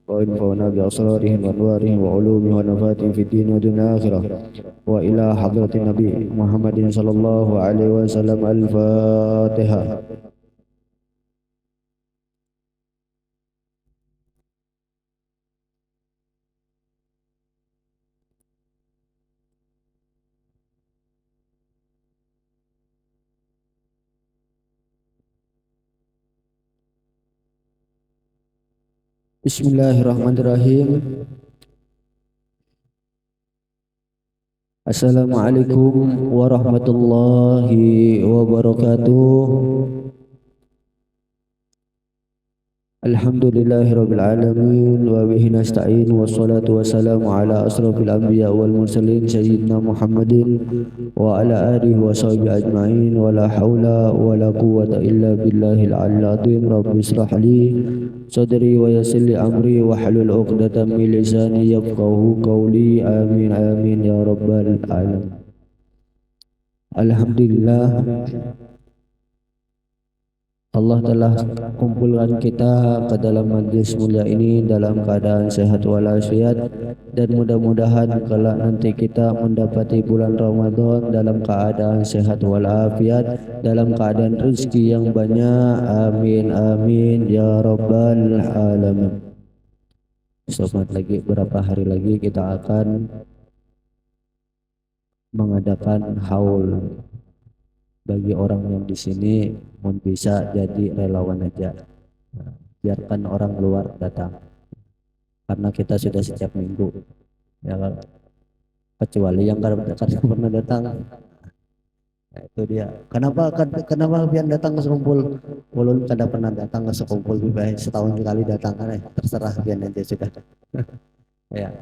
وانفعنا بأسرارهم وأنوارهم وعلومهم ونفاتهم في الدين والدنيا الآخرة وإلى حضرة النبي محمد صلى الله عليه وسلم الفاتحة. Bismillahirrahmanirrahim. Assalamualaikum warahmatullahi wabarakatuh. Alhamdulillahirabbil alamin wa bihi nasta'in wassalatu wassalamu ala asrofil anbiya wal mursalin sayyidina Muhammadin wa ala alihi wa sahbihi ajma'in wa la haula wa la quwwata illa billahil aliyyil azim. Rabbi israh li sadri wa yassir li amri wa hlul 'uqdatam min lisani yafqahu qawli. Amin amin ya rabbal alamin. Alhamdulillah, Allah telah kumpulkan kita ke dalam majlis mulia ini dalam keadaan sehat walafiat, dan mudah-mudahan kelak nanti kita mendapati bulan Ramadan dalam keadaan sehat walafiat, dalam keadaan rezeki yang banyak. Amin amin ya rabbal alamin. Selamat lagi, berapa hari lagi kita akan mengadakan haul. Bagi orang yang di sini mau bisa jadi relawan aja, biarkan orang luar datang, karena kita sudah setiap minggu ya, kecuali yang kadang pernah datang. Nah, itu dia. Kenapa biar datang ke sekumpul? Ulun kada pernah datang ke sekumpul, lebih setahun sekali datang kan? Terserah biar nanti sudah. Ya.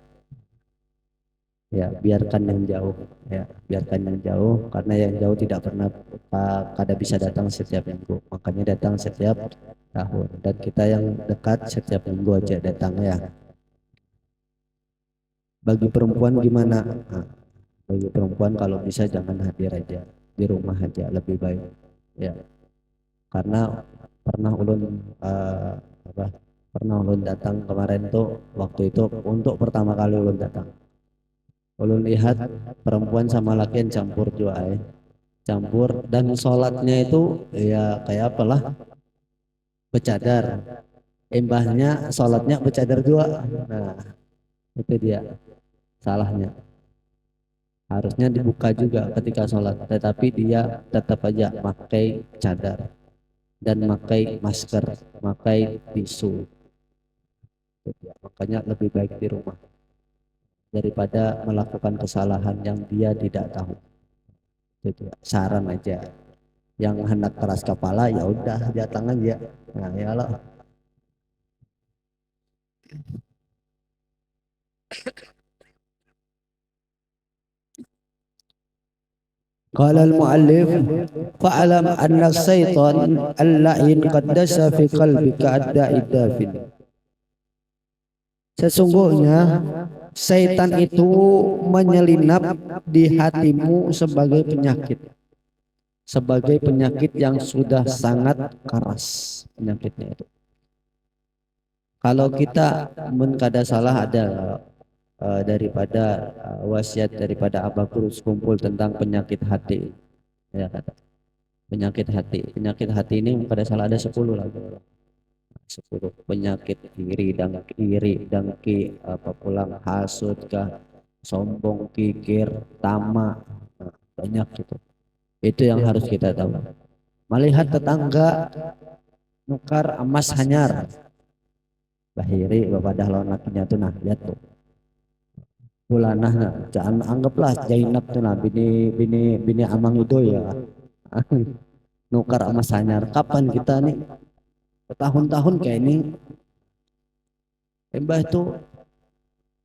Ya, biarkan yang jauh, ya, biarkan yang jauh, karena yang jauh tidak pernah kada bisa datang setiap minggu, makanya datang setiap tahun, dan kita yang dekat setiap minggu aja datang ya. Bagi perempuan gimana? Nah, bagi perempuan kalau bisa jangan hadir aja, di rumah aja lebih baik, ya, karena pernah ulun datang kemarin tuh, waktu itu untuk pertama kali ulun datang. Ulun lihat perempuan sama laki yang campur juga campur, dan sholatnya itu ya kayak apalah, bercadar, imbahnya sholatnya bercadar juga. Nah itu dia salahnya, harusnya dibuka juga ketika sholat, tetapi dia tetap aja pakai cadar dan pakai masker, pakai tisu. Makanya lebih baik di rumah daripada melakukan kesalahan yang dia tidak tahu. Itu saran aja. Yang hendak keras kepala ya udah datang aja. Nah ya Allah. Qala al-muallif fa'alam anna syaitan al-la'in qad dasa fi qalbika ad-da'id dafin. Sesungguhnya Syaitan itu menyelinap di hatimu sebagai penyakit yang sudah sangat keras penyakitnya itu. Kalau kita kada salah ada daripada wasiat daripada Abah Kurus kumpul tentang penyakit hati, ya kata penyakit hati ini kada salah ada 10 lagi. 10 penyakit iri, dengki, apa pulang hasut kah, sombong, kikir, tamak, banyak gitu. Itu yang harus kita tahu. Melihat tetangga nukar emas hanyar, bahiri bapak lawan lakinya tuh, nah lihat tuh. Bulanah, nah, jangan anggaplah Zainab tuh, nah bini amang itu ya. Nukar emas hanyar, kapan kita nih bertahun-tahun kayak ini. Mbah itu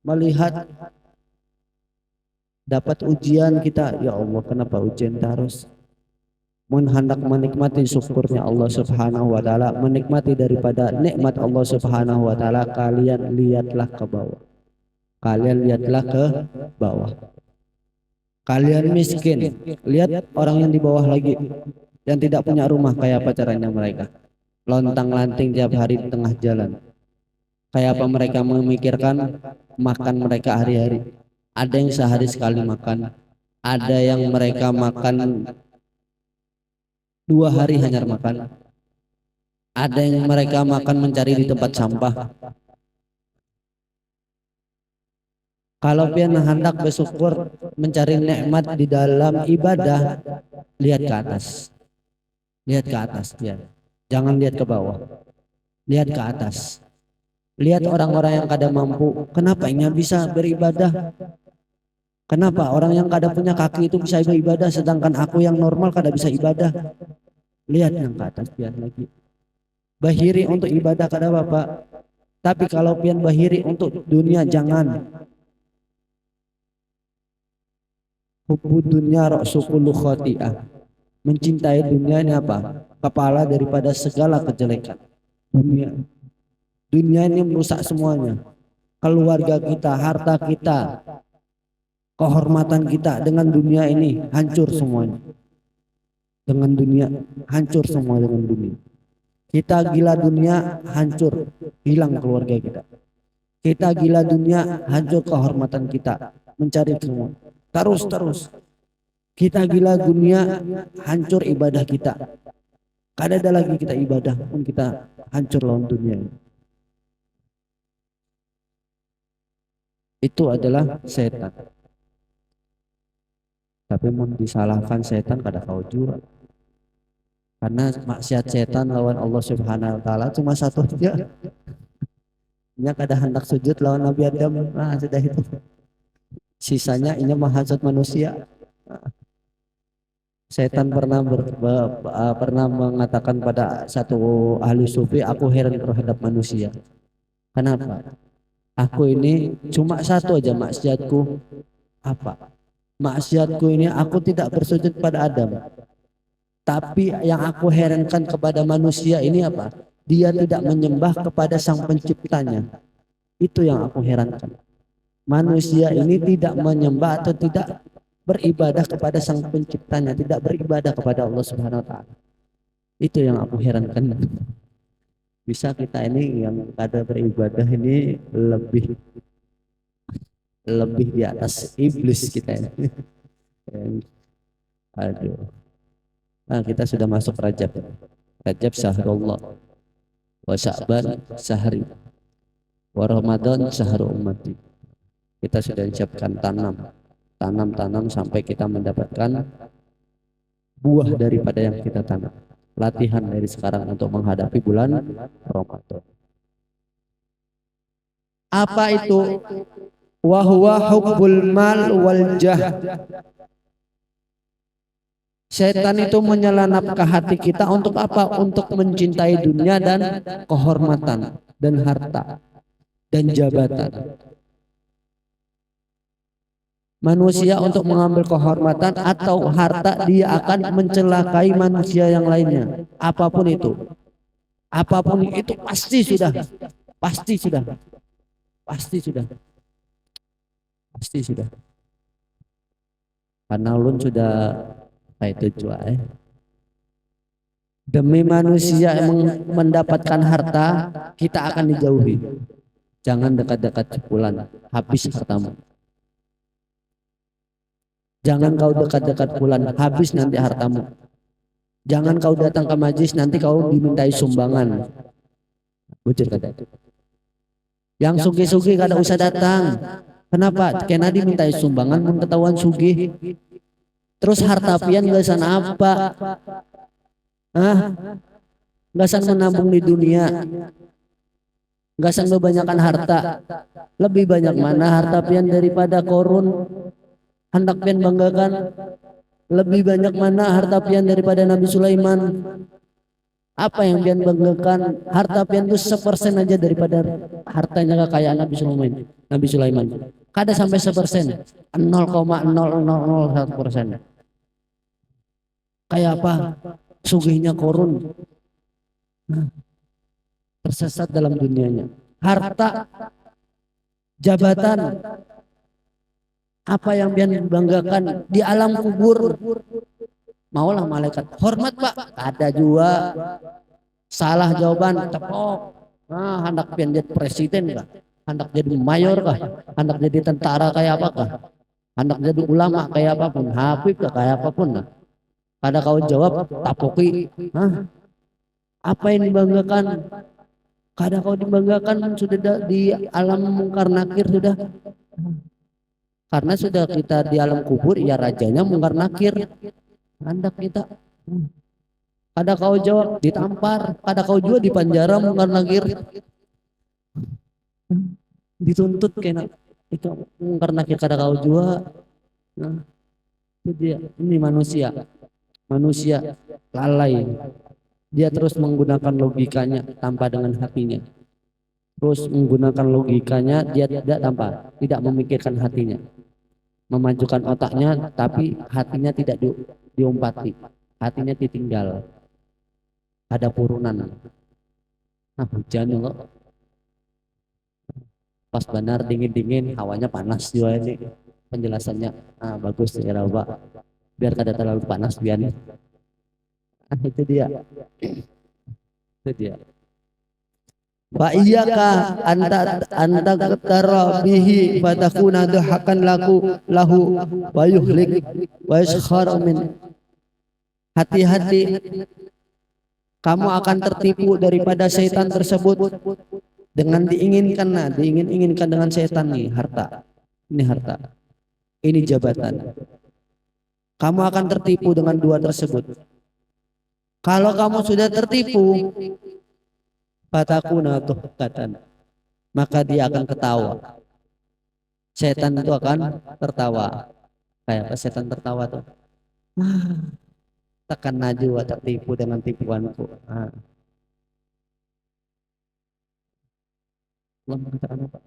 melihat dapat ujian kita, ya Allah kenapa ujian terus? Hendak menikmati syukurnya Allah Subhanahu wa taala, menikmati daripada nikmat Allah Subhanahu wa taala, kalian lihatlah ke bawah. Kalian miskin, lihat orang yang di bawah lagi, yang tidak punya rumah, kayak apa caranya mereka? Lontang-lanting tiap hari di tengah jalan. Kayak apa mereka memikirkan makan mereka hari-hari? Ada yang sehari sekali makan, ada yang mereka makan 2 hari hanya makan, ada yang mereka makan mencari di tempat sampah. Kalau pian hendak bersyukur mencari nikmat di dalam ibadah, lihat ke atas, lihat ke atas ya. Jangan lihat ke bawah, lihat ke atas. Lihat orang-orang yang kada mampu, kenapa ini bisa beribadah? Kenapa orang yang kada punya kaki itu bisa beribadah, sedangkan aku yang normal kada bisa ibadah? Lihat yang ke atas pian lagi. Bahiri untuk ibadah kada apa, tapi kalau pian bahiri untuk dunia jangan. Hubbu dunya ra'sukulu khati'ah. Mencintai dunia ini apa? Kepala daripada segala kejelekan. Dunia. Dunia ini merusak semuanya. Keluarga kita, harta kita, kehormatan kita dengan dunia ini hancur semuanya. Dengan dunia hancur semua dengan dunia. Kita gila dunia hancur, hilang keluarga kita. Kita gila dunia hancur kehormatan kita, mencari semua. Terus. Kita gila dunia hancur ibadah kita. Kada ada lagi kita ibadah pun kita hancur lawan dunia. Itu adalah setan. Tapi mau disalahkan setan kada kau juga. Karena maksiat setan lawan Allah Subhanahu wa taala cuma satu aja. Nya kada hendak sujud lawan Nabi Adam. Nah, sudah itu. Sisanya ini menghasut manusia. Setan pernah mengatakan pada satu ahli sufi, aku heran terhadap manusia. Kenapa? Aku ini cuma satu aja maksiatku. Apa? Maksiatku ini aku tidak bersujud pada Adam. Tapi yang aku herankan kepada manusia ini apa? Dia tidak menyembah kepada sang penciptanya. Itu yang aku herankan. Manusia ini tidak menyembah atau tidak beribadah kepada sang penciptanya, tidak beribadah kepada Allah Subhanahu wa taala. Itu yang aku herankan. Bisa kita ini yang kada beribadah ini lebih di atas iblis kita ini. Aduh. Nah, kita sudah masuk Rajab. Rajab syahrullah, wa Sya'ban syahri, wa Ramadan syahru ummati. Kita sudah disiapkan tanam sampai kita mendapatkan buah daripada yang kita tanam. Latihan dari sekarang untuk menghadapi bulan Ramadan. Apa itu? Wa huwa hubbul mal wal jah. Setan itu menyelanap ke hati kita untuk apa? Untuk mencintai dunia dan kehormatan dan harta dan jabatan. Manusia untuk mengambil kehormatan atau harta, dia akan mencelakai manusia yang lainnya. Apapun itu pasti sudah, pasti sudah, pasti sudah, pasti sudah. Karena ulun sudah itu cuai. Demi manusia yang mendapatkan harta, kita akan dijauhi. Jangan dekat-dekat cipulan, habis hartamu. Jangan kau dekat-dekat bulan, habis nanti hartamu. Jangan kau datang ke majlis, nanti kau dimintai sumbangan. Bujur kata itu. Yang sugih-sugih kada usah datang. Kenapa? Karena dimintai sumbangan pun ketahuan sugih. Terus harta pian gasan apa? Gasan menabung di dunia. Gasan kebanyakan harta. Lebih banyak mana harta pian daripada korun? Hendak pian banggakan. Lebih banyak mana harta pian daripada Nabi Sulaiman? Apa yang pian banggakan? Harta pian itu 1% aja daripada hartanya kekayaan Nabi Sulaiman. Kada sampai 1%, 0,0001%. Kayak apa? Sugihnya korun, tersesat dalam dunianya. Harta, jabatan, Apa yang pian banggakan di alam kubur? Maulah malaikat hormat pak, ada juga salah jawaban tepok. Nah, hendak pian jadi presiden kah? Hendak jadi mayor kah? Hendak jadi tentara kayak apa kah? Hendak jadi ulama kayak apapun, habib kah kayak apapun lah. Kada kau jawab tapoki. Hah? Apa yang dibanggakan? Kada kau dibanggakan sudah di alam mungkar nakir sudah. Karena sudah kita di alam kubur, ya rajanya mungkar nakir. Hendak kita. Kada kau jawab ditampar, kada kau juga di penjara mungkar nakir. Dituntut kena itu mungkar nakir kada kau juga. Nah, itu dia. Ini manusia lalai. Dia terus menggunakan logikanya tanpa dengan hatinya. Terus menggunakan logikanya dia tidak memikirkan hatinya. Memajukan otaknya tapi hatinya tidak diumpati. Hatinya ditinggal. Ada purunan. Nah, hujan kok. Pas benar dingin-dingin, hawanya panas juga ini. Penjelasannya bagus ya Pak. Biar kada terlalu panas biar. Itu dia. Itu dia. Fa iyyaka anta qattara bihi fatakuna dhahakan lahu wa yuhlik wa yaskhar min. Hati-hati kamu akan tertipu daripada setan tersebut dengan diingin-inginkan dengan setan nih, harta. Ini harta. Ini jabatan. Kamu akan tertipu dengan dua tersebut. Kalau kamu sudah tertipu, fatakuna tuhkatan, maka dia akan ketawa. Setan itu akan tertawa. Kayak apa setan tertawa tuh? Tekan najwa tertipu dengan tipuanku. Allah mengatakan apa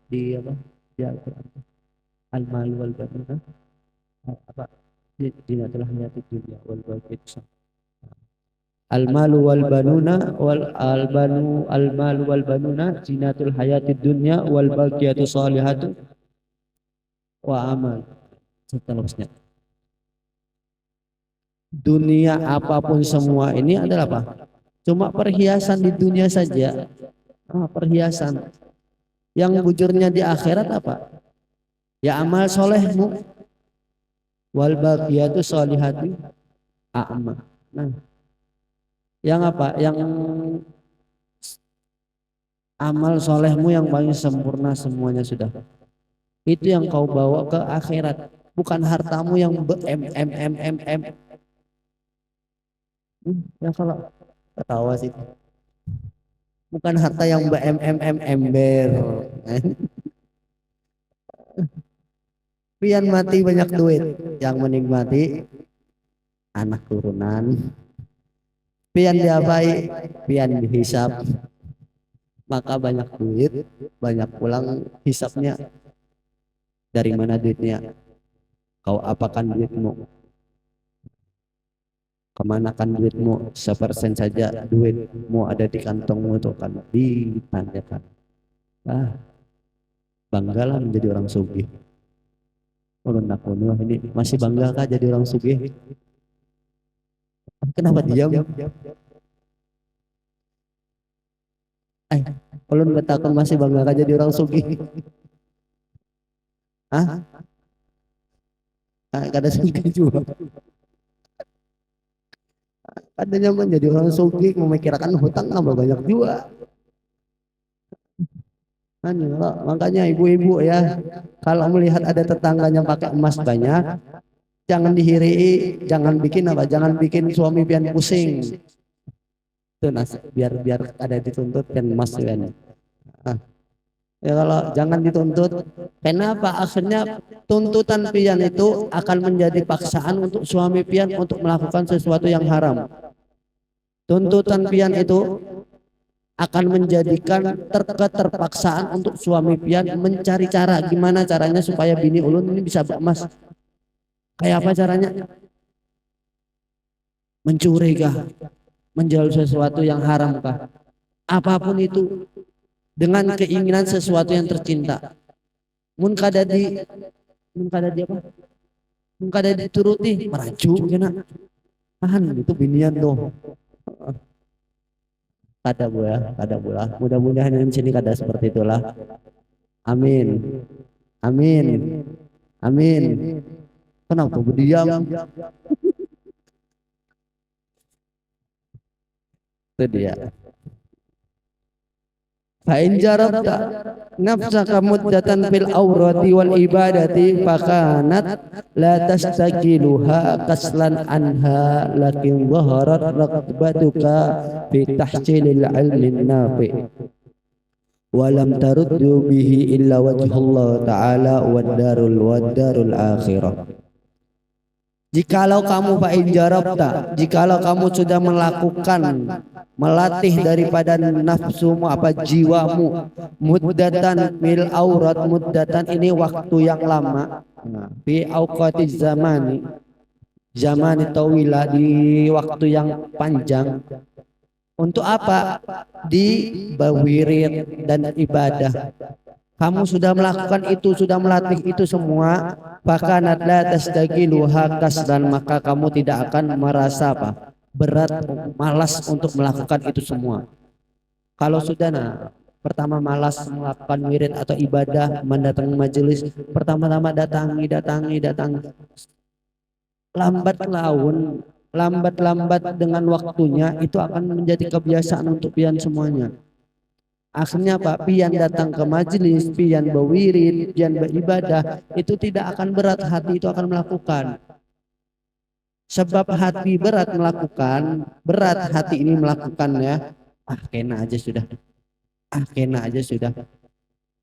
di apa di Al-Quran? Al-mal wal banuna apa zinatul hayatid dunya wal baqiyatu al-malu wal banuna al-malu wal banuna zinatul hayatid dunya wal baqiyatu salihatu wa amal. Seterusnya. Dunia apapun semua ini adalah apa? Cuma perhiasan di dunia saja. Perhiasan. Yang bujurnya di akhirat apa? Ya amal solehmu. Wal baqiyatu salihatu a'ma. Nah, yang apa? Yang amal solehmu yang paling sempurna semuanya sudah. Itu yang kau bawa ke akhirat, bukan hartamu yang m. Ya kalau ketawa sih. Bukan harta yang m ember. Pian mati banyak duit, yang menikmati anak turunan. Pian diapai, pian dihisap. Maka banyak duit, banyak pulang hisapnya. Dari mana duitnya? Kau apakan duitmu? Kemanakan duitmu? 1% saja duitmu ada di kantongmu itu kan ditanyakan. Banggalah menjadi orang sugih. Ulun aku ini masih bangga kah jadi orang sugih? Kenapa diam? Ulun betakun masih bangga kah jadi orang sugih? Hah? Kada sugih juga. Adanya menjadi orang sugih memikirkan hutang tambah banyak juga. Makanya ibu-ibu ya, kalau melihat ada tetangganya pakai emas banyak, jangan dihiri, jangan bikin apa, jangan bikin suami pian pusing. Itu biar ada dituntut pian emas pian. Ya kalau jangan dituntut, kenapa? Akhirnya tuntutan pian itu akan menjadi paksaan untuk suami pian untuk melakukan sesuatu yang haram. Tuntutan pian itu akan menjadikan keterpaksaan untuk suami pian mencari cara gimana caranya supaya bini ulun ini bisa emas. Kayak apa caranya? Mencuri kah? Menjual sesuatu yang haram kah? Apapun itu dengan keinginan sesuatu yang tercinta. Mun kada mun kada dia apa mun kada dituruti meracu kena tahan itu binian tuh kada bola mudah-mudahan di sini kada seperti itulah amin amin amin kenapa berdiam itu dia fa'in jarabta nafsaka muddatan fil awrati wal ibadati fakanat la tastaqiluha kaslan anha lakin zaharat raqbatuka fi tahsilil ilmin nafi walam taruddu bihi illa wajhullah ta'ala wad darul akhirah. Jikalau kamu fa'in jarabta, jikalau kamu sudah melakukan melatih daripada nafsumu apa jiwamu muddatan mil aurat muddatan ini waktu yang lama fi auqatiz zamani tawila di waktu yang panjang untuk apa di bawirid dan ibadah kamu sudah melakukan itu sudah melatih itu semua fakanat la tastaqiluha kasdan maka kamu tidak akan merasa apa berat malas untuk melakukan itu semua kalau sudah pertama malas melakukan wirid atau ibadah mendatangi majelis pertama-tama datangi lambat dengan waktunya itu akan menjadi kebiasaan untuk pian semuanya akhirnya Pak pian datang ke majelis pian berwirid pian beribadah itu tidak akan berat hati itu akan melakukan sebab hati berat hati ini melakukannya kena aja sudah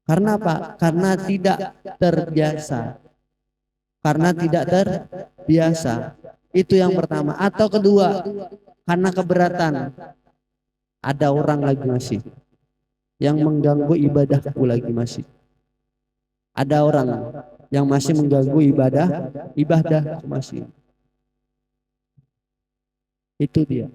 karena apa karena tidak terbiasa itu yang pertama atau kedua karena keberatan ada orang lagi masih yang mengganggu ibadahku lagi masih ada orang yang masih mengganggu ibadah masih itu dia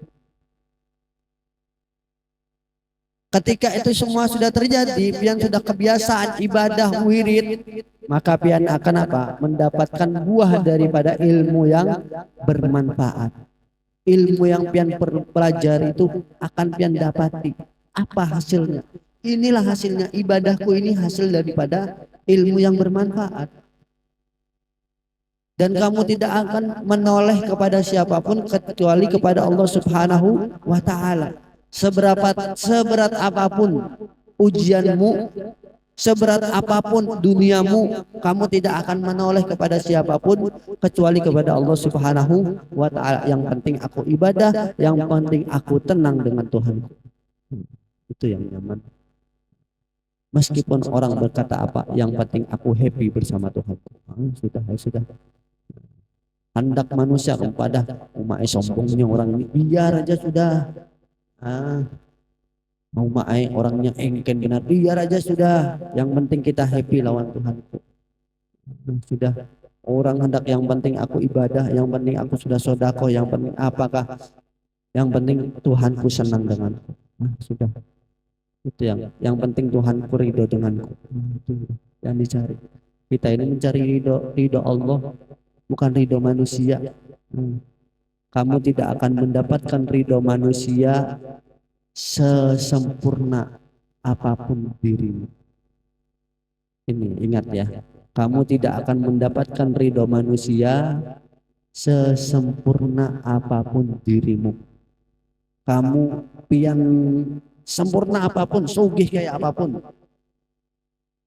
ketika itu semua sudah terjadi pian sudah kebiasaan ibadah wirid maka pian akan apa mendapatkan buah daripada ilmu yang bermanfaat ilmu yang pian pelajari itu akan pian dapati apa hasilnya inilah hasilnya ibadahku ini hasil daripada ilmu yang bermanfaat dan kamu tidak akan menoleh kepada siapapun kecuali kepada Allah Subhanahu wa taala seberat apapun ujianmu seberat apapun duniamu kamu tidak akan menoleh kepada siapapun kecuali kepada Allah Subhanahu wa taala yang penting aku ibadah yang penting aku tenang dengan Tuhan itu yang nyaman meskipun orang berkata apa yang penting aku happy bersama Tuhan sudah hendak manusia kepada umat sombongnya orang ini biar aja sudah mau maai orangnya engken benar biar aja sudah yang penting kita happy lawan Tuhan sudah orang hendak yang penting aku ibadah yang penting aku sudah sodako yang penting apakah yang penting Tuhanku senang denganku sudah itu yang penting Tuhanku ridho denganku itu yang dicari kita ini mencari ridho Allah bukan ridho manusia kamu tidak akan mendapatkan ridho manusia sesempurna apapun dirimu ini ingat ya kamu tidak akan mendapatkan ridho manusia sesempurna apapun dirimu kamu pian sempurna apapun, sugih kayak apapun,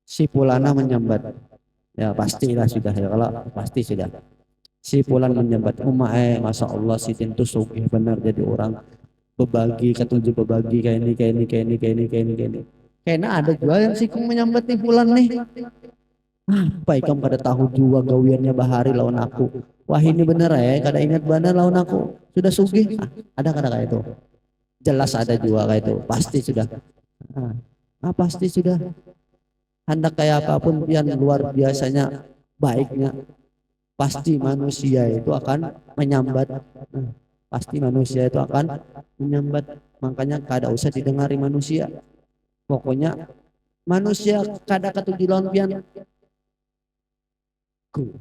si Pulana menyambat, ya pastilah sudah ya kalau pasti sudah. Si Pulan menyambat, masa Allah si Tintu sugih benar jadi orang berbagi ketujuh berbagi kayak ini. Kayaknya ada juga yang si Kung menyambat nih Pulan nih. Apa ikam pada tahu juga gawiannya bahari lawan aku. Wah ini bener ya, kada ingat benar lawan aku. Sudah sugih, ada kada kayak itu. Jelas ada juga kayak itu, pasti sudah. Pasti sudah. Hendak kayak apapun yang luar biasanya baiknya, pasti manusia itu akan menyambat. Pasti manusia itu akan menyambat. Makanya kada usah didengari manusia. Pokoknya manusia kada ketujuh lawan pian.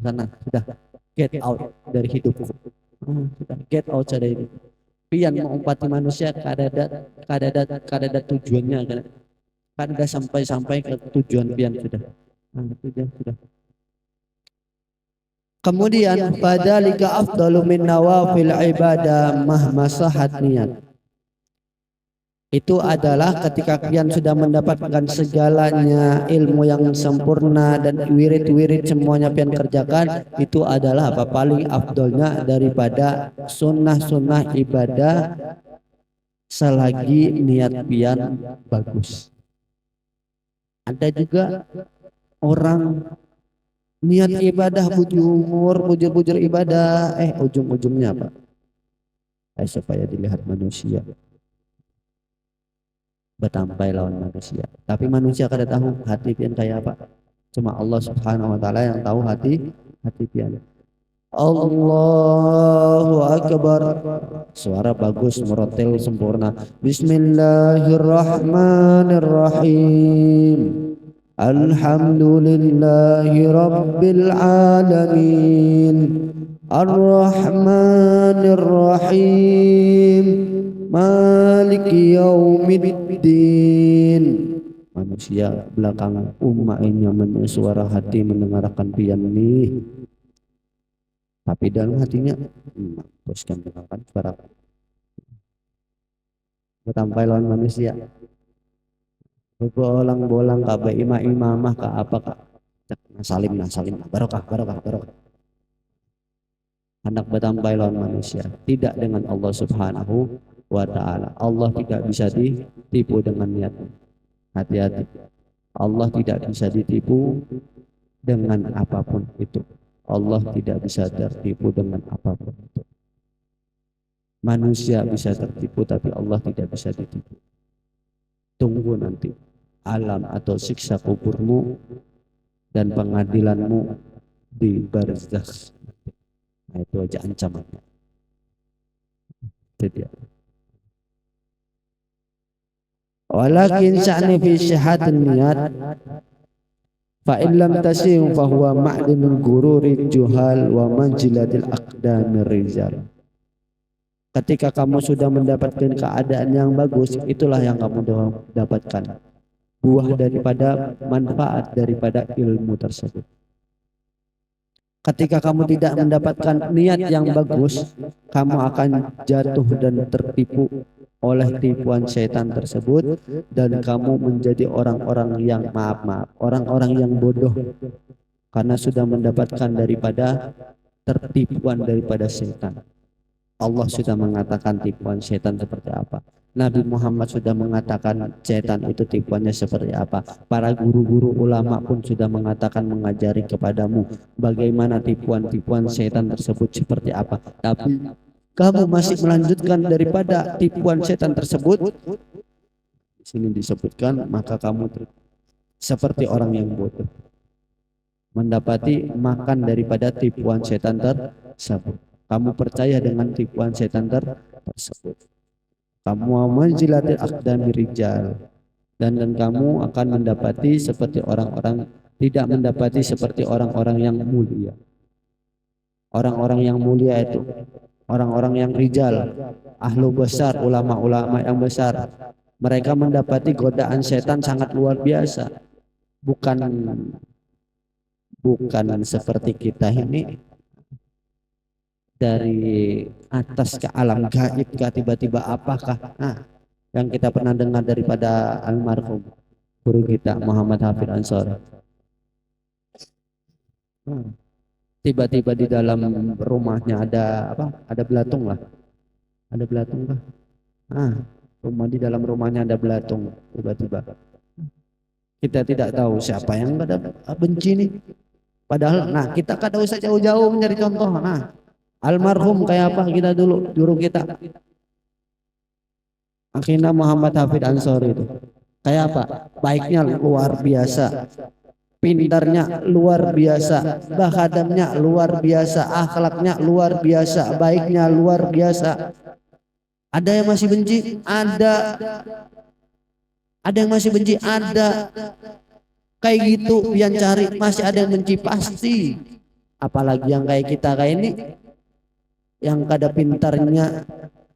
sana sudah get out dari hidupku. Sudah get out dari ini. Pian mengumpati manusia kadada tujuannya kan udah sampai ke tujuan pian sudah. Sudah. Kemudian fadzalika afdalu min nawafil ibadah mahmasahat niat. Itu adalah ketika kalian sudah mendapatkan segalanya ilmu yang sempurna dan wirid-wirid semuanya pian kerjakan, itu adalah apa paling afdolnya daripada sunnah-sunnah ibadah selagi niat pian bagus. Ada juga orang niat ibadah bujur ibadah, ujung-ujungnya apa? Supaya dilihat manusia. Bertampai lawan manusia. Tapi manusia kada tahu hati pian kayak apa. Cuma Allah Subhanahu wa taala yang tahu hati pian. Allahu akbar. Suara bagus, merotel sempurna. Bismillahirrahmanirrahim. Alhamdulillahi rabbil alamin. Ar-Rahmanir-Rahim. Maliki yaumiddin. Manusia belakang umatnya suara hati mendengarkan pian nih. Tapi dalam hatinya boskan dengarkan suara. Bertampai lawan manusia. Bolang-bolang ka imamah ka apa ka. Salim barokah. Hendak bertampai lawan manusia, tidak dengan Allah Subhanahu wa ta'ala. Allah tidak bisa ditipu dengan niatnya. Hati-hati. Allah tidak bisa ditipu dengan apapun itu. Allah tidak bisa tertipu dengan apapun itu. Manusia bisa tertipu tapi Allah tidak bisa ditipu. Tunggu nanti alam atau siksa kuburmu dan pengadilanmu di barzakh. Nah, itu aja ancamannya. Tidak. Walakin sya'ni fi syihatin niat fa in lam tasim fa huwa ma'dinul gururi juhal wa manjilatil aqdamir rijal. Ketika kamu sudah mendapatkan keadaan yang bagus, itulah yang kamu dapatkan. Buah daripada manfaat daripada ilmu tersebut. Ketika kamu tidak mendapatkan niat yang bagus, kamu akan jatuh dan tertipu oleh tipuan setan tersebut dan kamu menjadi orang-orang yang orang-orang yang bodoh karena sudah mendapatkan daripada tertipuan daripada setan. Allah sudah mengatakan tipuan setan seperti apa. Nabi Muhammad sudah mengatakan setan itu tipuannya seperti apa. Para guru-guru ulama pun sudah mengatakan mengajari kepadamu bagaimana tipuan-tipuan setan tersebut seperti apa. Tapi kamu masih melanjutkan daripada tipuan setan tersebut. Di sini disebutkan maka kamu seperti orang yang bodoh. Mendapati makan daripada tipuan setan tersebut. Kamu percaya dengan tipuan setan tersebut. Kamu manjilatil aqdami rijal dan kamu akan mendapati seperti orang-orang tidak mendapati seperti orang-orang yang mulia. Orang-orang yang mulia itu orang-orang yang rijal, ahlu besar, ulama-ulama yang besar. Mereka mendapati godaan setan sangat luar biasa. Bukan seperti kita ini dari atas ke alam gaib kah tiba-tiba apakah yang kita pernah dengar daripada almarhum guru kita Muhammad Hafid Ansor. Tiba-tiba di dalam rumahnya ada belatung lah. Ada belatung kah? Di dalam rumahnya ada belatung tiba-tiba. Kita tidak tahu siapa yang ada benci nih. Padahal kita kada usah jauh-jauh mencari contoh. Almarhum kayak apa kita dulu, guru kita akhirnya Muhammad Hafid Ansor itu kayak apa? Baiknya luar biasa, pintarnya luar biasa, bahadamnya luar biasa, akhlaknya luar biasa, baiknya luar biasa. Ada yang masih benci? Ada yang masih benci? Ada. Kayak gitu yang cari masih ada yang benci pasti. Apalagi yang kayak kita kayak ini, yang kada pintarnya,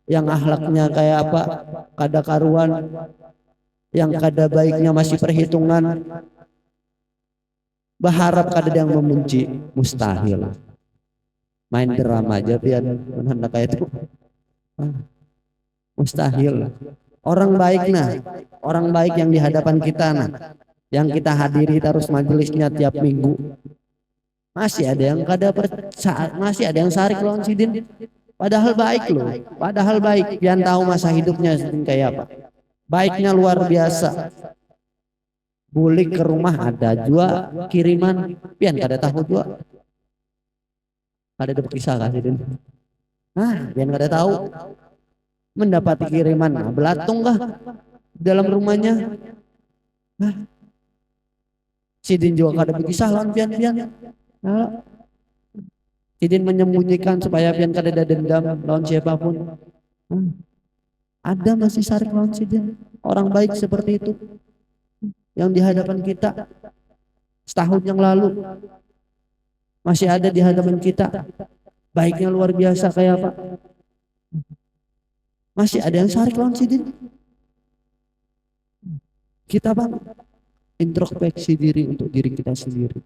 yang akhlaknya kayak apa, kada karuan, yang kada baiknya masih perhitungan, berharap kada ada yang membenci, mustahil. Main drama aja pian hendak kayak itu. Mustahil. Orang baik nah, orang baik yang di hadapan kita nah, yang kita hadiri terus majelisnya tiap minggu, masih ada yang masih ada yang sarik lawan sidin. Padahal baik loh, padahal baik. Pian tahu masa hidupnya sidin kayak apa. Baiknya luar biasa. Bulik ke rumah ada juga kiriman, pian kada tahu juga. Kada ada kisah kan sidin. Nah, pian kada tahu. Mendapati kiriman, nah, belatung kah dalam rumahnya. Nah, sidin juga kada berkisah lawan pian-pian. Nah, sidin menyembunyikan supaya pian kada ada dendam lawan siapapun. Nah, ada masih sarik lawan sidin. Orang baik seperti itu yang di hadapan kita setahun yang lalu masih ada di hadapan kita. Baiknya luar biasa kayak apa. Masih ada yang sarik lawan sidin. Kita bang introspeksi diri untuk diri kita sendiri.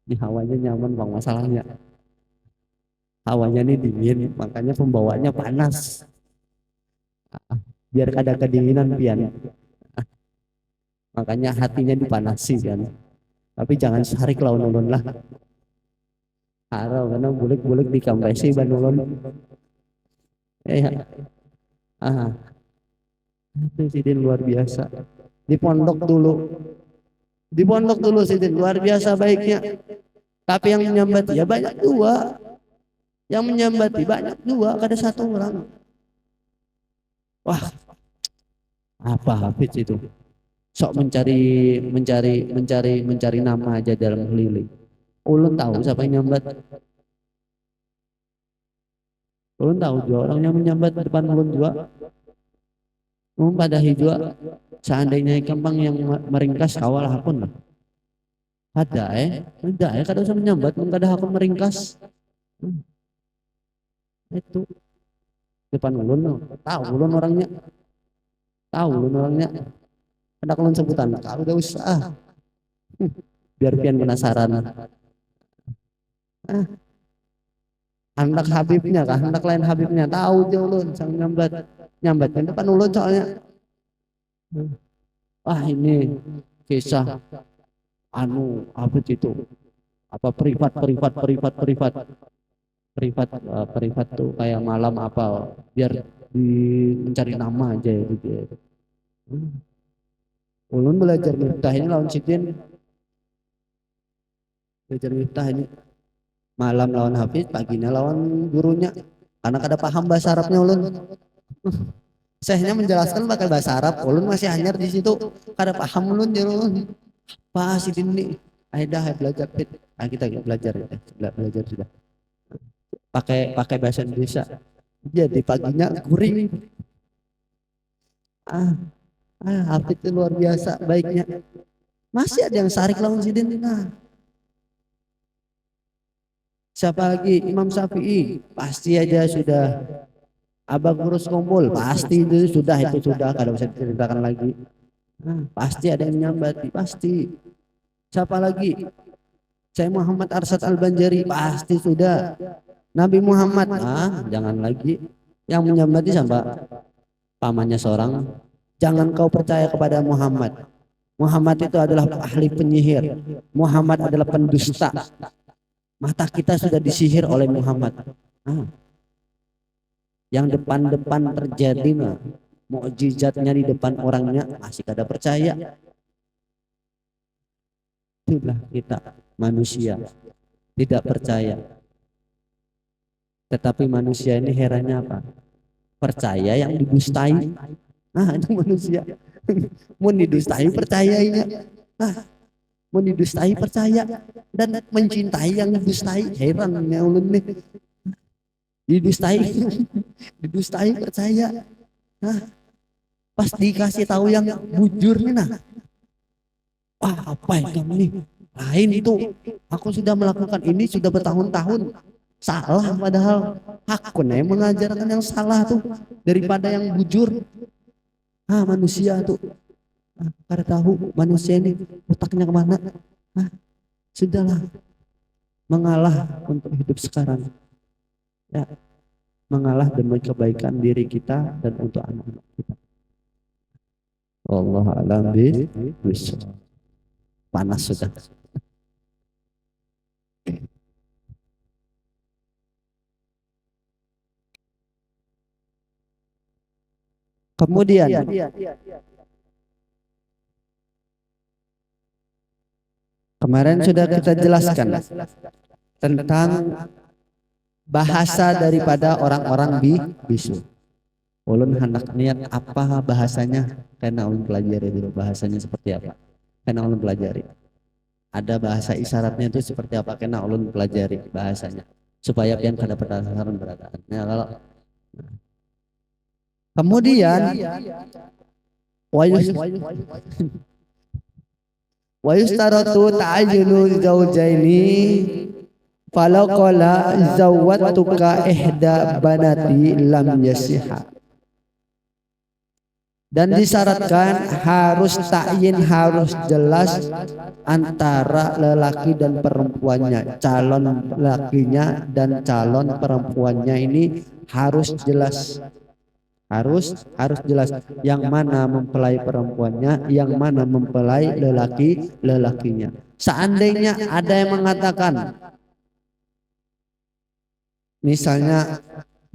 Ini hawanya nyaman bang, masalahnya hawanya ini dingin, makanya pembawanya panas. Biar kada kedinginan pian. Makanya hatinya dipanasi kan. Tapi jangan sarik lawan ulun lah. Harau karena bulik-bulik dikampresi ban ulun. Itu sidin luar biasa. Di pondok dulu sidin luar biasa baiknya. Tapi yang menyambati ya banyak dua. Yang menyambati banyak dua, kada satu orang. Wah, apa Hafiz itu? Sok mencari nama aja dalam keliling. Ulun tahu siapa yang nyambat. Ulun tahu juga orang yang menyambat depan ulun juga. Pada hijau seandainya kembang yang meringkas kawal hakun lah. Ada kada usah menyambat, kada hakun meringkas. Itu depan ulun, tahu ulun orangnya. Ada ulun sebutan, kalau udah usah. Biar pian penasaran. Hendak Habibnya kah, hendak lain Habibnya, tahu aja ulun sang nyambat kan depan ulun soalnya. Ini kisah apa itu, apa privat tuh kayak malam apa, biar mencari nama aja gitu ya. Ulun belajar miftah ini lawan sidin, belajar miftah ini malam lawan Hafiz, paginya lawan gurunya, karena kada paham bahasa Arabnya ulun. Syekhnya menjelaskan pakai bahasa Arab, ulun masih hanyar di situ, kada paham ulun ulun. Pas sidin nih, ayo belajar Fit. Kita belajar sudah. Pakai bahasa Indonesia. Jadi paginya guring. Hafid itu luar biasa baiknya. Masih ada yang sarik lawan sidin. Nah, siapa lagi? Imam Syafi'i pasti aja sudah. Abah Gurus Kumpul pasti itu sudah kada usah diceritakan lagi. Pasti ada yang nyambati, pasti. Siapa lagi? Saya Muhammad Arsyad Al-Banjari pasti sudah. Nabi Muhammad, jangan lagi. Yang menyambati sampai pamannya seorang, jangan kau percaya kepada Muhammad. Muhammad itu adalah ahli penyihir. Muhammad adalah pendusta. Mata kita sudah disihir oleh Muhammad. Yang depan-depan terjadi mukjizatnya di depan orangnya masih kada percaya. Itulah kita manusia tidak percaya. Tetapi manusia ini herannya apa? Percaya yang didustai. Itu manusia. Mau didustai percayanya. Mau didustai percaya dan mencintai yang didustai. Herannya ulun nih. Didustai percaya. Pas dikasih tahu yang bujur nih apa yang kamu nih? Lain itu, aku sudah melakukan ini sudah bertahun-tahun. Salah padahal aku nih mengajarkan yang salah tuh daripada yang bujur. Manusia tuh, pada tahu manusia ini otaknya kemana. Sudahlah, mengalah untuk hidup sekarang. Ya, mengalah demi kebaikan diri kita dan untuk anak-anak kita. Allah alam bis. Panas sudah. Kemudian kemarin sudah kita jelaskan tentang bahasa daripada orang-orang bisu. Ulun hendak niat apa bahasanya, karena ulun pelajari dulu bahasanya seperti apa. Karena ulun pelajari. Ada bahasa isyaratnya itu seperti apa, karena ulun pelajari bahasanya. Supaya pian kada penasaran berataan. Nah, kalau kemudian wa yustaratu ta'ajulu zawjaini falau qala zawwatuka ihda banati lam yasiha. Dan disyaratkan harus ta'yin, harus jelas antara lelaki dan perempuannya, calon lakinya dan calon perempuannya ini harus jelas, harus jelas yang mana mempelai perempuannya, yang mana mempelai lelakinya. Seandainya ada yang mengatakan misalnya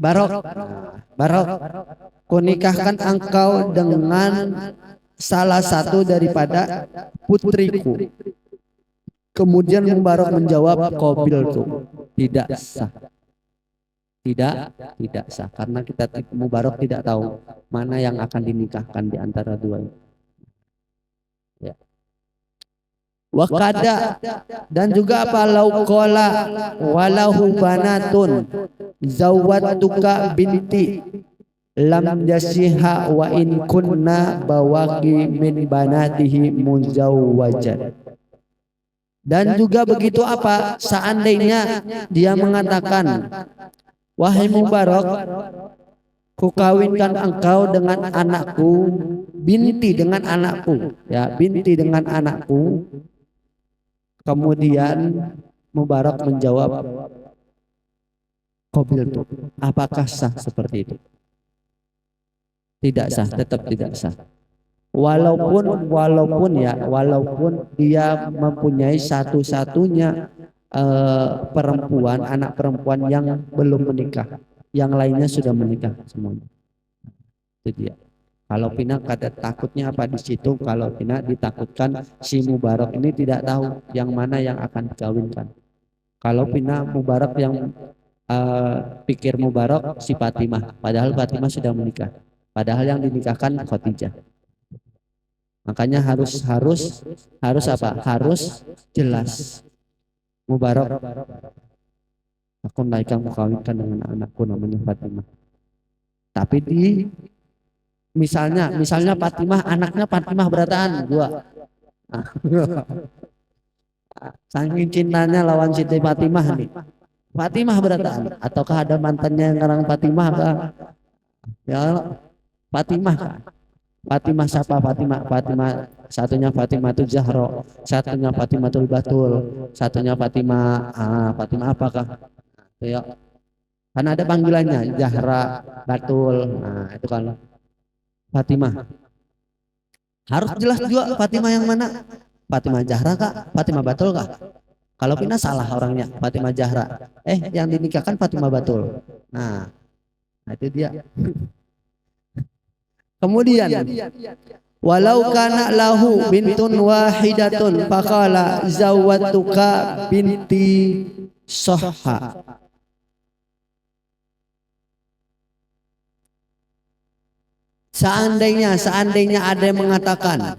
Barok, kunikahkan engkau dengan salah satu daripada putriku. Kemudian Mubarak menjawab, qabiltu. Tidak sah. Tidak sah, karena kita Mubarak tidak tahu mana yang akan dinikahkan di antara dua ini. Ya. Wakada, dan juga apa, lauqala walahu banatun zawwatuka binti lam yasiha wa in kunna bawaqi min banatihi muzawwajat. Dan juga begitu apa, seandainya dia mengatakan, wahai Mubarak, kukawinkan engkau dengan anakku, binti dengan anakku, ya, binti dengan anakku. Kemudian Mubarak menjawab, qabiltu. Apakah sah seperti itu? Tidak sah, tetap tidak sah. Walaupun dia mempunyai satu-satunya perempuan, anak perempuan yang belum menikah, yang lainnya sudah menikah semuanya. Itu dia. Kalau Pina kata takutnya apa di situ? Kalau Pina ditakutkan si Mubarak ini tidak tahu yang mana yang akan dikawinkan. Kalau Pina Mubarak yang pikir Mubarak si Fatimah, padahal Fatimah sudah menikah. Padahal yang dinikahkan Khadijah. Makanya harus apa? Harus jelas. Mubarak, aku naikkan kawinkan dengan anakku namanya Fatimah. Tapi misalnya Fatimah, anaknya Fatimah berataan dua. Saking cintanya lawan Siti Fatimah nih. Fatimah berataan, ataukah ada mantannya yang ngarang Fatimah kah? Ya, Fatimah kah? Fatimah siapa? Fatimah satunya Fatimah itu Zahra, satunya Fatimatul Batul, satunya Fatimah apakah? Ya. Karena ada panggilannya Zahra, Batul. Nah, itu kan Fatimah. Harus jelas juga Fatimah yang mana? Fatimah Zahra kah? Fatimah Batul kah? Kalau Pina salah orangnya, Fatimah Zahra. Yang dinikahkan Fatimah Batul. Nah, itu dia. Kemudian, walau kana lahu bintun wahidatun faqala zawwatuka binti Sohha. Seandainya ada yang mengatakan,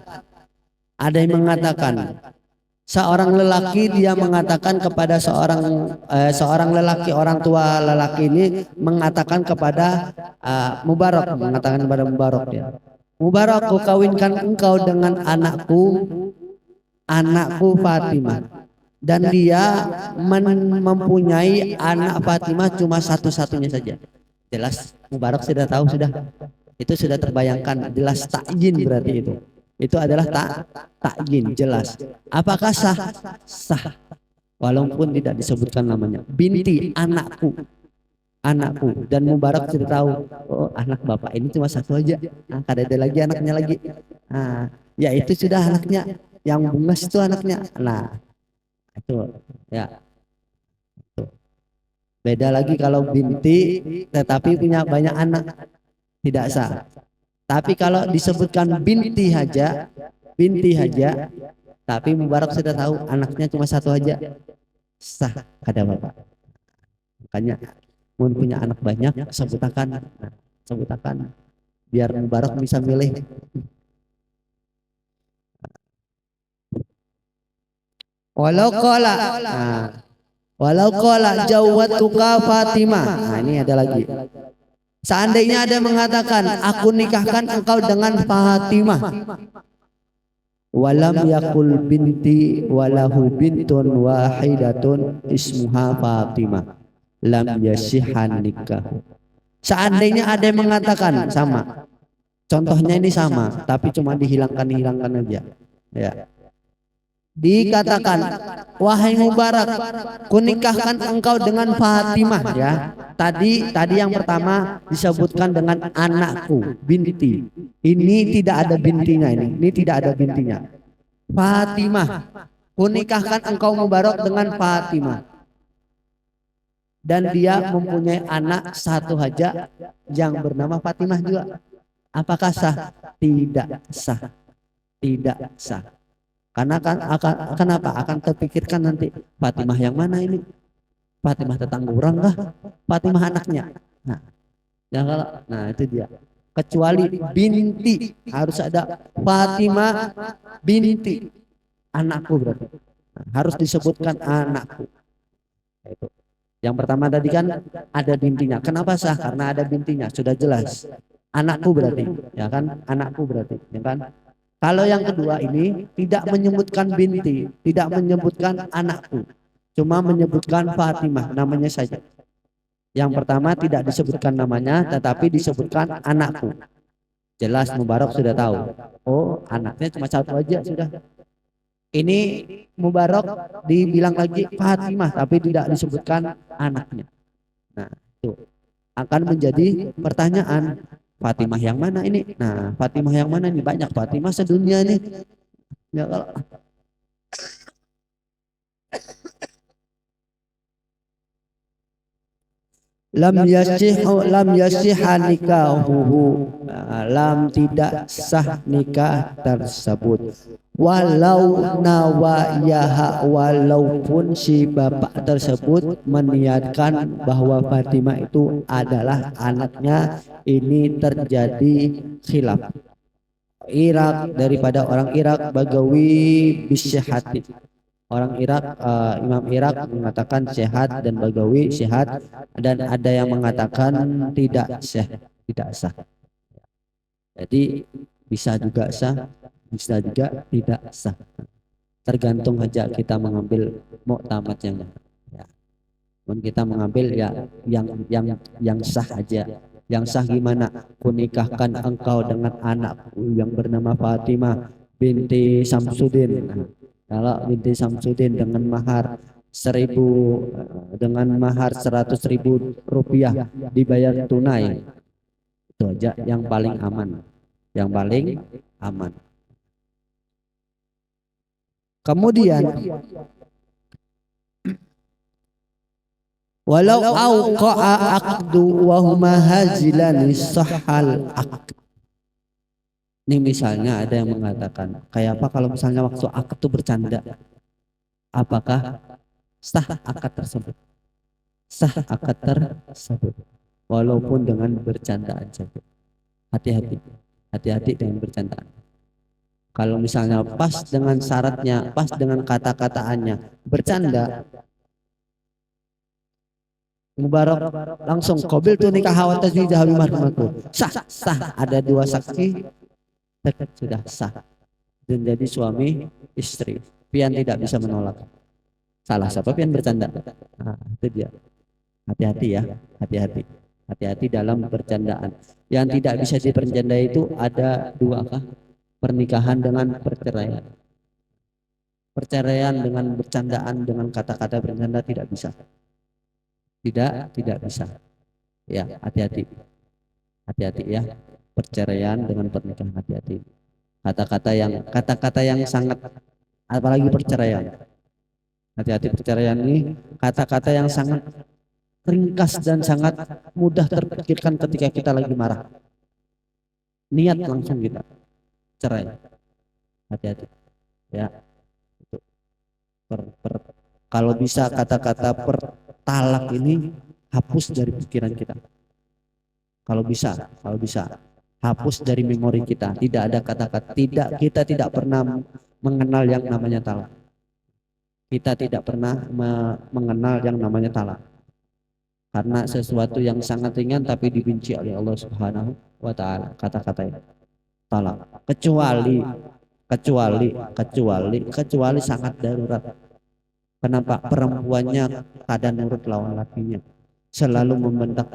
seorang lelaki dia mengatakan kepada seorang lelaki, orang tua lelaki ini mengatakan kepada Mubarak, dia, Mubarak, ku kawinkan engkau dengan anakku anakku Fatimah, dan dia mempunyai anak Fatimah cuma satu-satunya saja. Jelas Mubarak sudah tahu, sudah itu sudah terbayangkan, jelas takyin berarti itu adalah takyin, jelas. Apakah sah? Sah, walaupun tidak disebutkan namanya. Binti, anakku, dan Mubarak sudah tahu, oh anak bapak ini cuma satu aja, nah, ada lagi anaknya lagi, nah ya itu sudah anaknya, yang bungas itu anaknya, nah itu ya. Beda lagi kalau binti tetapi punya banyak anak, tidak sah. Tapi kalau disebutkan binti haja, tapi Mubarak sudah tahu anaknya cuma satu aja, sah ada bapak. Makanya mau punya anak banyak sebutakan, sebutakan biar Mubarak bisa milih. Walau kola, nah, walau kola jawatuka Fatimah. Nah ini ada lagi. Seandainya ada mengatakan aku nikahkan engkau dengan Fatimah, walam yakul binti walahu bintun wahidatun ismuha Fatimah, lam yasihan nikah. Seandainya ada yang mengatakan sama, contohnya ini sama, tapi cuma dihilangkan aja. Ya. Dikatakan, wahai Mubarak, kunikahkan engkau dengan Fatimah, ya. Tadi yang pertama disebutkan dengan anakku, binti. Ini tidak ada bintinya ini tidak ada bintinya. Fatimah, kunikahkan engkau Mubarak dengan Fatimah. Dan dia mempunyai anak satu saja yang bernama Fatimah juga. Apakah sah? Tidak sah. Tidak sah. Karena kenapa? Akan terpikirkan nanti Fatimah yang mana ini? Fatimah tetangga orang kah? Fatimah anaknya. Nah, ya kalau, nah itu dia. Kecuali binti, harus ada Fatimah binti, anakku berarti. Nah, harus disebutkan anakku. Itu. Yang pertama tadi kan ada bintinya. Kenapa sah? Karena ada bintinya, sudah jelas. Anakku berarti, ya kan? Anakku berarti, ya kan? Kalau yang kedua ini tidak menyebutkan binti, tidak menyebutkan anakku, cuma menyebutkan Fatimah, namanya saja. Yang pertama tidak disebutkan namanya, tetapi disebutkan anakku. Jelas Mubarak sudah tahu. Oh, anaknya cuma satu aja sudah. Ini Mubarak dibilang lagi Fatimah, tapi tidak disebutkan anaknya. Nah, itu akan menjadi pertanyaan. Fatimah yang mana ini? Nah, Fatimah yang mana ini? Banyak Fatimah sedunia ini. Ya kalau lam yasih nikahuhu, lam tidak sah nikah tersebut, walau nawayaha, walaupun si bapak tersebut meniatkan bahwa Fatimah itu adalah anaknya. Ini terjadi khilaf. Irak, daripada orang Irak, Bagawi bisyahati. Orang Irak, Imam Irak mengatakan sehat dan Bagawi sehat, dan ada yang mengatakan tidak sah, tidak sah. Jadi bisa juga sah, bisa juga tidak sah. Tergantung aja kita mengambil muktamad yang ya. Kita mengambil ya yang sah aja. Yang sah gimana? Kunikahkan engkau dengan anakku yang bernama Fatimah binti Samsudin. Nah, kalau binti Samsudin dengan mahar 100.000 rupiah dibayar tunai, itu aja yang paling aman, yang paling aman. Kemudian walau auqa'a aqdu wa huma hazilani sahal aqd. Ini misalnya ada yang mengatakan, kayak apa kalau misalnya waktu akad itu bercanda? Apakah sah akad tersebut? Sah akad tersebut walaupun dengan bercandaan saja. Hati-hati, hati-hati dengan bercandaan. Kalau misalnya pas dengan syaratnya, pas dengan kata-kataannya bercanda, Mubarak langsung qabil tu nikah wa tazwijah bima sah, sah, ada dua saksi sudah sah. dan jadi suami istri. Pian tidak bisa menolak. Salah siapa pian bercanda? Nah, itu dia. Hati-hati ya, hati-hati. Hati-hati dalam bercandaan. Yang tidak bisa dipercandai itu ada dua kah? Pernikahan dengan perceraian. Perceraian dengan bercandaan dengan kata-kata bercanda tidak bisa. Tidak bisa. Ya, hati-hati. Hati-hati ya. Perceraian dengan pernikahan, hati-hati. Kata-kata yang sangat, apalagi perceraian. Hati-hati, perceraian ini kata-kata yang sangat ringkas dan sangat mudah terpikirkan ketika kita lagi marah. Niat langsung kita cerai. Hati-hati ya. Kalau bisa kata-kata talak ini hapus dari pikiran kita. Kalau bisa hapus dari memori kita. Tidak ada kata-kata, kita tidak pernah mengenal yang namanya talak. Kita tidak pernah mengenal yang namanya talak. Karena sesuatu yang sangat ringan tapi dibenci oleh Allah Subhanahu wa taala, kata-kata ini. Talak. Kecuali sangat darurat. Kenapa? Perempuannya kadang nurut lawan lakinya. Selalu membentak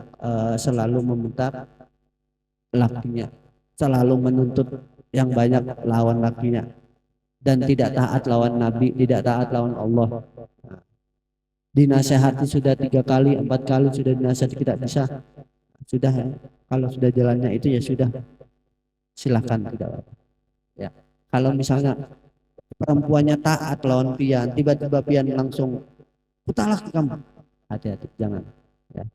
lakinya. Selalu menuntut yang banyak lawan lakinya. Dan tidak taat lawan Nabi, tidak taat lawan Allah. Dinasehati sudah 3 kali, 4 kali sudah dinasehati tidak bisa. Sudah ya. Kalau sudah jalannya itu ya sudah. Silahkan tidak apa. Ya. Kalau misalnya perempuannya taat lawan pian, tiba-tiba pian langsung putalak kamu. Hati-hati, jangan. Ya.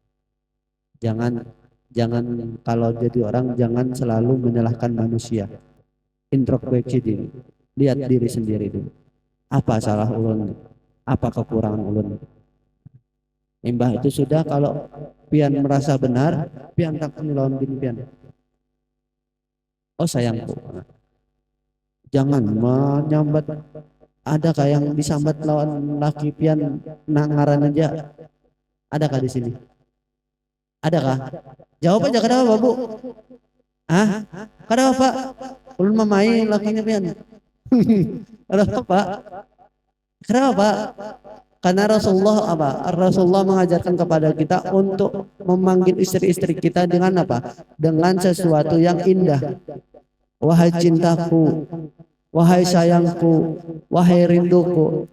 Jangan kalau jadi orang jangan selalu menyalahkan manusia. Introspeksi diri. Lihat diri sendiri dulu. Apa salah ulun? Apa kekurangan ulun? Imbah itu sudah, kalau pian merasa benar, pian tak lawan bini pian. Oh sayangku, jangan menyambat. Adakah yang disambat lawan laki pian nangaran aja? Adakah di sini? Adakah? Jawab aja, kenapa Bu? Ah? Kenapa Pak? Ulun mamai lakinya pian. Kenapa Pak? Kenapa Pak? Karena Rasulullah mengajarkan kepada kita untuk memanggil istri-istri kita dengan apa? Dengan sesuatu yang indah. Wahai cintaku, wahai sayangku, wahai rinduku.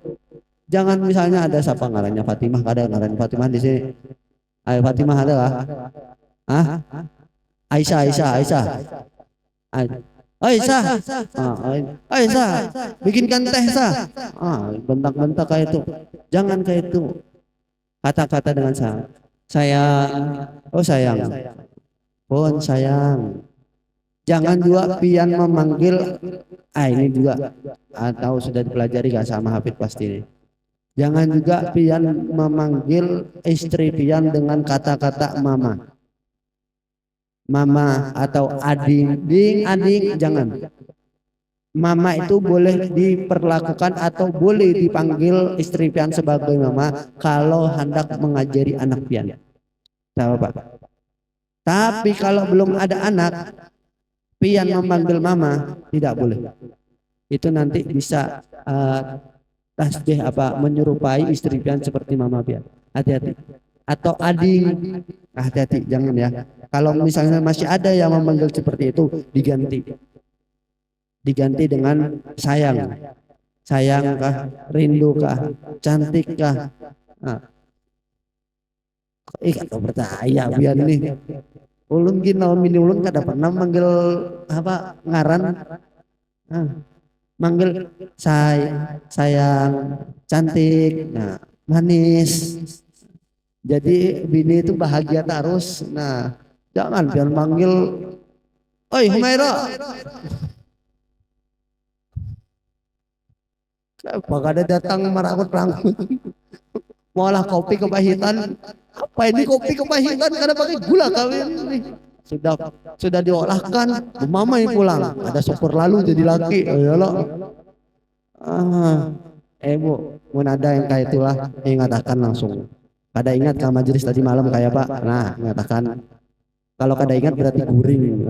Jangan misalnya ada siapa ngarannya Fatimah, ada ngaran Fatimah di sini. Ayo Fatimah ada lah. Hah? Aisyah. Aisyah. Aisyah. Bikinkan teh sah. Bentak-bentak kayak itu. Jangan kayak itu. Kata-kata dengan sayang. Oh sayang. Pun sayang. Jangan juga pian memanggil. Ini juga atau sudah dipelajari gak sama Hafid pasti ini. Jangan juga pian memanggil istri pian dengan kata-kata mama atau adik, jangan. Mama itu boleh diperlakukan atau boleh dipanggil istri pian sebagai mama kalau hendak mengajari anak pian. Tahu Pak? Tapi kalau belum ada anak, pian memanggil mama tidak boleh. Itu nanti bisa tasbih menyerupai istri pian seperti mama pian. Hati-hati. Atau adik, hati-hati, jangan ya. Kalau misalnya masih ada yang memanggil seperti itu, diganti dengan sayangkah, rindukah, cantikkah. Kata percaya biar nih. Ulun gini mini ulun kada pernah manggil ngaran. Manggil sayang, cantik, manis. Jadi bini itu bahagia terus. Nah, jangan biar manggil, oi Humaira. Kenapa kada datang merakut-rangkut? Malah kopi kepahitan. Apa ini kopi kepahitan? Kada pakai gula kawin ini. Sudah diolahkan, mamai pulang. Ada syukur lalu jadi laki. Ayolah. Bu, mun ada yang kayak itulah, ingatakan langsung. Kada ingat ke majelis tadi malam kayak Pak. Nah, mengatakan kalau kada ingat berarti guring.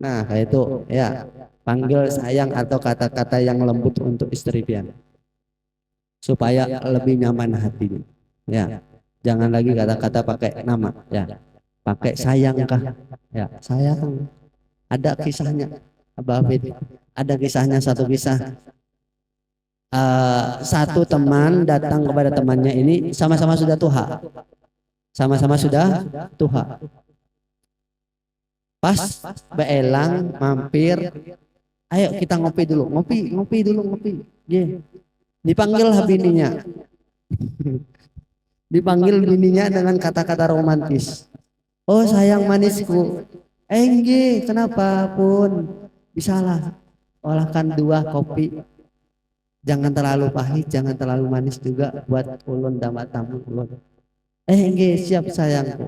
Nah, kayak itu ya. Panggil sayang atau kata-kata yang lembut untuk istri pian supaya lebih nyaman hatinya. Ya, jangan lagi kata-kata pakai nama. Ya, pakai sayang kah? Ya, sayang. Ada kisahnya, Abah Hafid. Ada kisahnya, satu kisah. Satu teman datang kepada temannya ini sama-sama sudah tua, sama-sama sudah tua. Pas beelang mampir, ayo kita ngopi dulu, ngopi dulu, ngopi. Yeah. Dipanggil bininya, dipanggil bininya dengan kata-kata romantis. Oh sayang manisku, enggak, kenapa pun, bisalah olahkan 2 kopi. Jangan terlalu pahit, jangan terlalu manis juga buat ulun damat tamu ulun. Enggak, siap sayangku.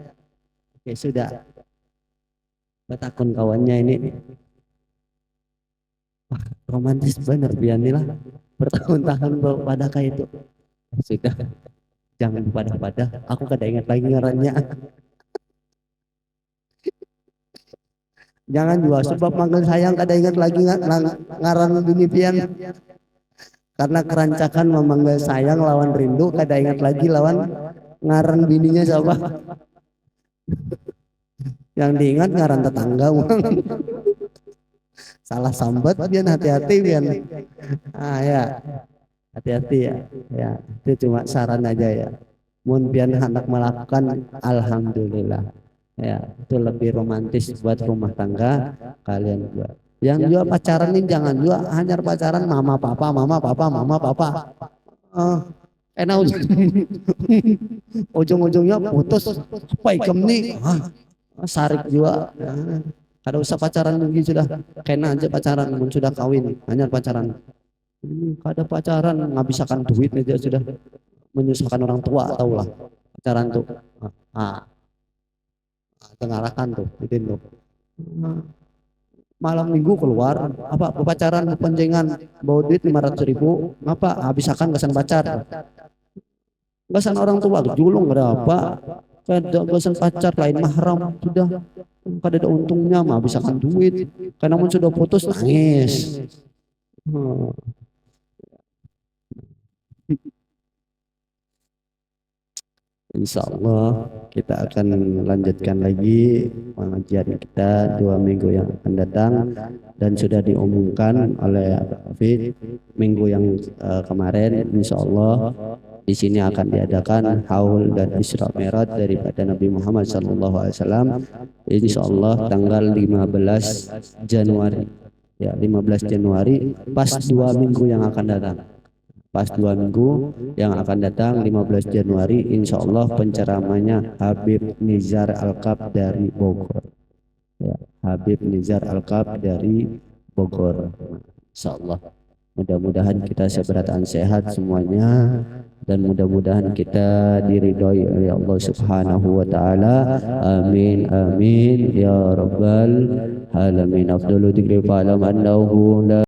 Oke sudah. Batakun kawannya ini, wah, romantis bener bianilah. Bertahun-tahun pada kayak itu. Sudah, jangan pada aku kada ingat lagi ngarannya. Jangan juga sebab manggil sayang kada ingat lagi ngaran dunia pian. Karena kerancakan memanggil sayang lawan rindu, kada ingat lagi lawan ngaran bininya siapa. Yang diingat ngaran tetangga. Salah sambat pian, hati-hati pian. Ya, hati-hati ya. Ya, itu cuma saran aja ya. Mun pian hendak melakukan, alhamdulillah. Ya, itu lebih romantis buat rumah tangga kalian juga. Yang juga pacaran ini jangan juga hanya pacaran mama papa mama papa mama papa. Enak ujung-ujungnya putus. Apa ikem nih? Sarik juga. Kada usah pacaran lagi sudah. Kena aja pacaran, mun sudah kawin hanya pacaran. Kada pacaran ngabisakan duit aja sudah, menyusahkan orang tua, taulah pacaran tuh. Tengarahkan tuh, itu tuh. Malam minggu keluar apa pacaran penjengan bawa duit 500.000 ngapa habiskan gasan pacar, gasan orang tua julung berapa, kada gasan pacar lain mahram sudah, kada ada untungnya mah habiskan duit karena mun sudah putus nangis. Insya Allah kita akan lanjutkan lagi pengajian kita 2 minggu yang akan datang, dan sudah diumumkan oleh Hafid minggu yang kemarin Insya Allah di sini akan diadakan haul dan Isra Mi'raj daripada Nabi Muhammad SAW. Insya Allah tanggal 15 Januari, ya 15 Januari pas 2 minggu yang akan datang. Pas 2 minggu yang akan datang 15 Januari insya Allah penceramahnya Habib Nizar Al-Kab dari Bogor, ya, Habib Nizar Al-Kab dari Bogor. Insya Allah mudah-mudahan kita seberatan sehat semuanya, dan mudah-mudahan kita diridhoi oleh Allah Subhanahu wa taala. Amin amin ya rabbal alamin. Afdalu dzikri fa'lam annahu la